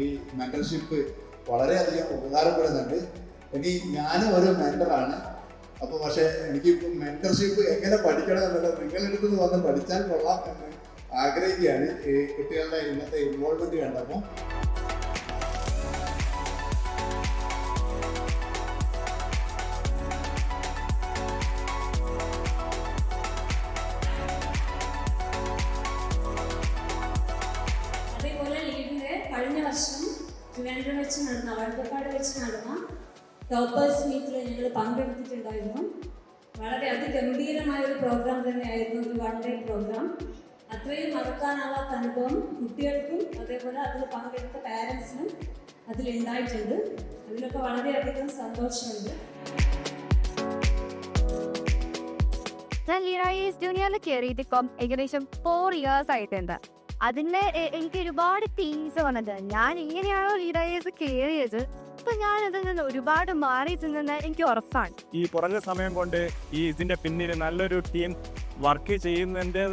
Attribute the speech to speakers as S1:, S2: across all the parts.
S1: ഈ മെന്റർഷിപ്പ് വളരെയധികം ഉപകാരപ്പെടുന്നുണ്ട്. ഇനി ഞാനും ഒരു മെന്ററാണ്. അപ്പോൾ പക്ഷേ എനിക്ക് മെന്റർഷിപ്പ് എങ്ങനെ പഠിക്കണം എന്നുള്ളത് നിങ്ങളുടെ അടുത്ത് നിന്ന് വന്ന് പഠിച്ചാൽ കൊള്ളാം എന്ന് ആഗ്രഹിക്കുകയാണ് ഈ കുട്ടികളുടെ ഇന്നത്തെ ഇൻവോൾവ്മെന്റ് കണ്ടപ്പോൾ.
S2: അതേപോലെ ലീഡിൻ്റെ കഴിഞ്ഞ വർഷം ട്രിവാൻഡ്രം വെച്ച് നടന്ന വഴുതപ്പാട് വെച്ച് നടന്ന ടോപ്പേഴ്സ് മീറ്റിൽ ഞങ്ങൾ പങ്കെടുത്തിട്ടുണ്ടായിരുന്നു. വളരെ അതിഗംഭീരമായൊരു പ്രോഗ്രാം തന്നെയായിരുന്നു, ഒരു 1 ഡേ പ്രോഗ്രാം. അത്രയും മറക്കാനാവാത്ത അനുഭവം കുട്ടികൾക്കും അതേപോലെ അതിൽ പങ്കെടുത്ത പാരൻസിനും അതിലുണ്ടായിട്ടുണ്ട്. അതിലൊക്കെ വളരെയധികം സന്തോഷമുണ്ട്.
S3: ഞാൻ ലീഡേഴ്സ് ജൂനിയറിൽ കയറിയിട്ട് ഇപ്പം ഏകദേശം 4 years ആയിട്ടുണ്ട്. അതിൻ്റെ എനിക്ക് ഒരുപാട് ടീംസ് വന്നത്. ഞാൻ എങ്ങനെയാണോ ലീഡേഴ്സ് കയറിയത് ഇപ്പം ഞാൻ അതിൽ നിന്ന് ഒരുപാട് മാറി ചെന്നെന്ന് എനിക്ക് ഉറപ്പാണ്.
S4: ഈ കുറഞ്ഞ സമയം കൊണ്ട് ഇതിന്റെ പിന്നിൽ നല്ലൊരു ടീം വർക്ക് ചെയ്യുന്നതിൻ്റെ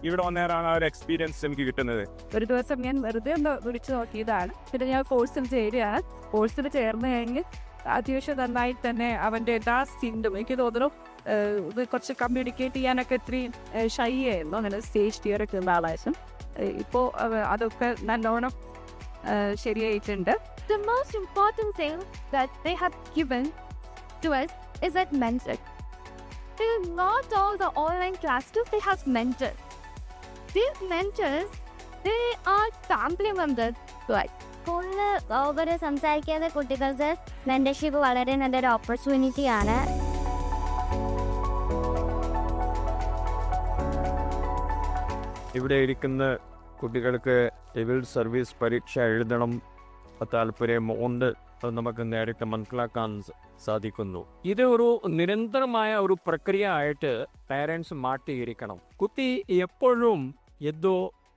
S4: ഇവിടെ വന്നേരാണ് ആ ഒരു എക്സ്പീരിയൻസ് എനിക്ക് കിട്ടുന്നത്.
S5: ഒരു ദിവസം ഞാൻ വെറുതെ ഒന്ന് വിളിച്ചു നോക്കിയതാണ്. പിന്നെ ഞാൻ കോഴ്സിൽ ചേരുകയാണ്. കോഴ്സിൽ ചേർന്ന് കഴിഞ്ഞ് അത്യാവശ്യം നന്നായി തന്നെ അവൻ്റെ എല്ലാ സ്കില്ലും എനിക്ക് തോന്നുന്നു ഇത് കുറച്ച് കമ്മ്യൂണിക്കേറ്റ് ചെയ്യാനൊക്കെ ഇത്രയും ഷൈ ആയിരുന്നു. അങ്ങനെ സ്റ്റേജ് ഫിയറൊക്കെ ഉള്ള ആളായിരുന്നു. ഇപ്പോൾ അതൊക്കെ നല്ലോണം ശരിയായിട്ടുണ്ട്.
S3: The most important thing that they have given to us is that mentor. They are not all the online classes, they have mentors. These mentors, they are family members to us.
S6: സ്കൂളിൽ over സംസാരിക്കാതെ കുട്ടികൾക്ക് mentorship വളരെ നല്ലൊരു ഓപ്പർച്യൂണിറ്റിയാണ്.
S4: ഇവിടെ ഇരിക്കുന്ന കുട്ടികൾക്ക് civil service പരീക്ഷ എഴുതണം താല്പര്യം ഉണ്ട്, അത് നമുക്ക് നേരിട്ട് മനസ്സിലാക്കാൻ സാധിക്കുന്നു. ഇത് ഒരു നിരന്തരമായ ഒരു പ്രക്രിയ ആയിട്ട് പാരൻസ് മാറ്റിയിരിക്കണം. കുട്ടി എപ്പോഴും എന്തോ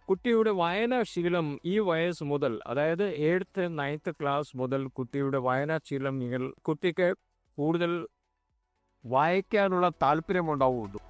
S4: കുട്ടിയുടെ വായനാശീലം ഈ വയസ്സ് മുതൽ, അതായത് 8th 9th ക്ലാസ് മുതൽ കുട്ടിയുടെ വായനാശീലം കുട്ടിക്ക് കൂടുതൽ വായിക്കാനുള്ള താല്പര്യമുണ്ടാവുള്ളൂ.